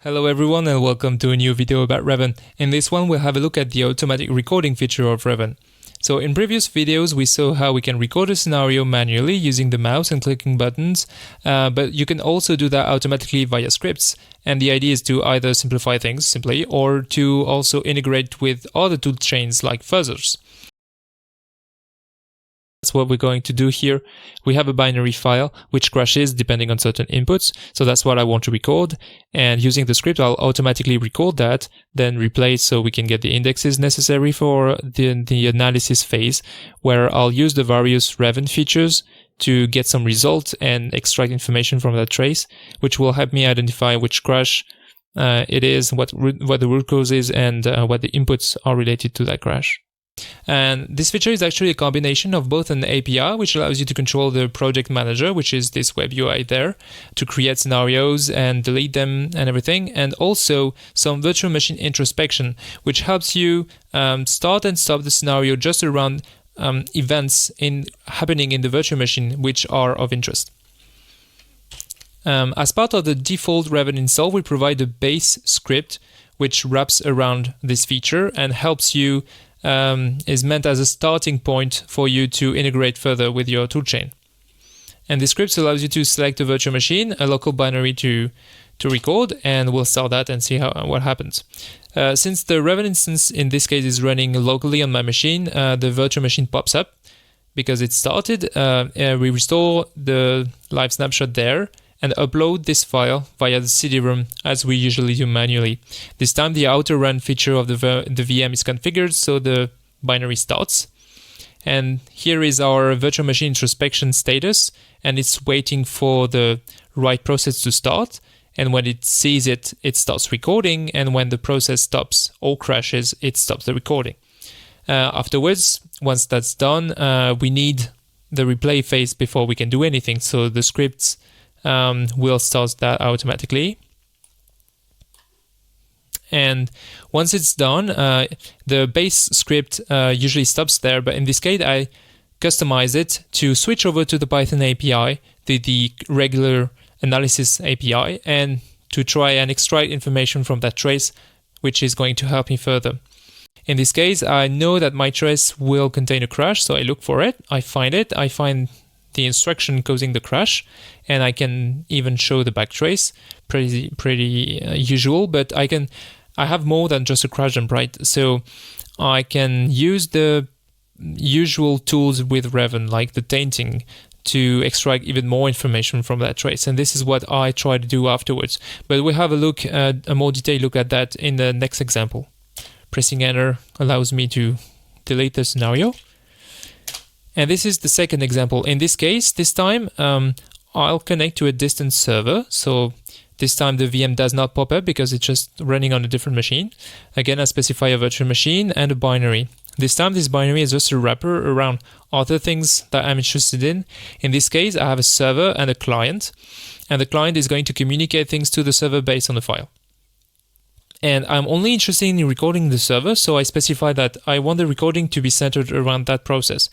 Hello everyone and welcome to a new video about Reven. In this one we'll have a look at the automatic recording feature of Reven. So in previous videos we saw how we can record a scenario manually using the mouse and clicking buttons, but you can also do that automatically via scripts, and the idea is to either simplify things simply or to also integrate with other tool chains like fuzzers. That's what we're going to do here. We have a binary file which crashes depending on certain inputs, so that's what I want to record, and using the script I'll automatically record that, then replay so we can get the indexes necessary for the analysis phase, where I'll use the various Reven features to get some results and extract information from that trace, which will help me identify which crash it is, what the root cause is, and what the inputs are related to that crash. And this feature is actually a combination of both an API, which allows you to control the project manager, which is this web UI there, to create scenarios and delete them and everything, and also some virtual machine introspection, which helps you start and stop the scenario just around events happening in the virtual machine which are of interest. As part of the default Reven install, we provide a base script which wraps around this feature and helps you is meant as a starting point for you to integrate further with your toolchain. And the script allows you to select a virtual machine, a local binary to record, and we'll start that and see what happens. Since the Reven instance in this case is running locally on my machine, the virtual machine pops up because it started. We restore the live snapshot there and upload this file via the CD-ROM as we usually do manually. This time the auto run feature of the VM is configured, so the binary starts. And here is our virtual machine introspection status, and it's waiting for the right process to start. And when it sees it, it starts recording, and when the process stops or crashes, it stops the recording. Afterwards, once that's done, we need the replay phase before we can do anything, so the scripts will start that automatically. And once it's done, the base script usually stops there, but in this case I customize it to switch over to the Python API, the regular analysis API, and to try and extract information from that trace, which is going to help me further. In this case, I know that my trace will contain a crash, so I look for it, I find the instruction causing the crash, and I can even show the backtrace. Pretty usual, but I have more than just a crash dump, right? So I can use the usual tools with Reven, like the tainting, to extract even more information from that trace, and this is what I try to do afterwards. But we'll have a more detailed look at that in the next example. Pressing enter allows me to delete the scenario. And this is the second example. In this case, this time I'll connect to a distant server. So this time the VM does not pop up because it's just running on a different machine. Again, I specify a virtual machine and a binary. This time this binary is just a wrapper around other things that I'm interested in. In this case, I have a server and a client, and the client is going to communicate things to the server based on the file. And I'm only interested in recording the server, so I specify that I want the recording to be centered around that process.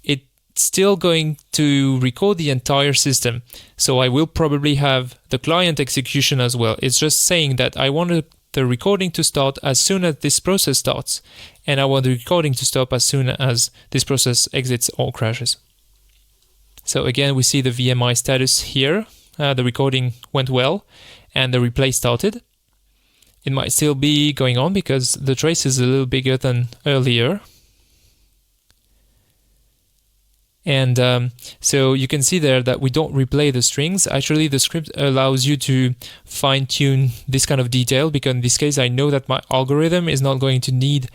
It's still going to record the entire system, so I will probably have the client execution as well. It's just saying that I want the recording to start as soon as this process starts, and I want the recording to stop as soon as this process exits or crashes. So again, we see the VMI status here. The recording went well, and the replay started. It might still be going on because the trace is a little bigger than earlier. And so you can see there that we don't replay the strings. Actually, the script allows you to fine-tune this kind of detail, because in this case, I know that my algorithm is not going to need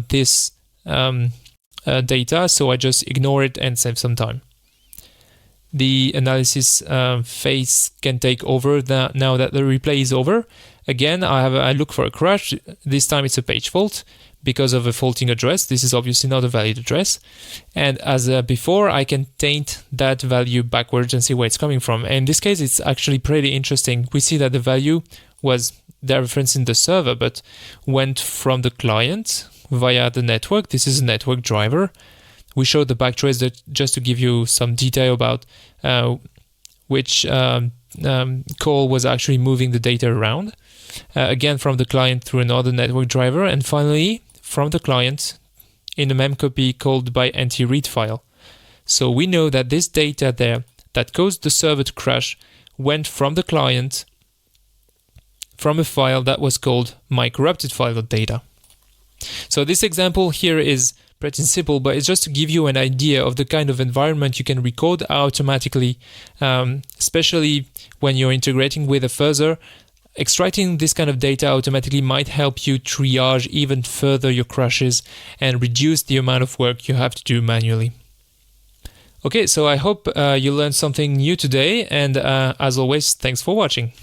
this data, so I just ignore it and save some time. The analysis phase can take over now that the replay is over. Again, I look for a crash. This time it's a page fault because of a faulting address. This is obviously not a valid address. And as before, I can taint that value backwards and see where it's coming from. And in this case, it's actually pretty interesting. We see that the value was the reference in the server, but went from the client via the network. This is a network driver. We showed the backtrace just to give you some detail about which call was actually moving the data around, again from the client through another network driver, and finally from the client in a memcopy called by anti-read file. So we know that this data there that caused the server to crash went from the client from a file that was called mycorruptedfile.data. So this example here is pretty simple, but it's just to give you an idea of the kind of environment you can record automatically, especially when you're integrating with a fuzzer. Extracting this kind of data automatically might help you triage even further your crashes and reduce the amount of work you have to do manually. Okay, so I hope you learned something new today, and as always, thanks for watching.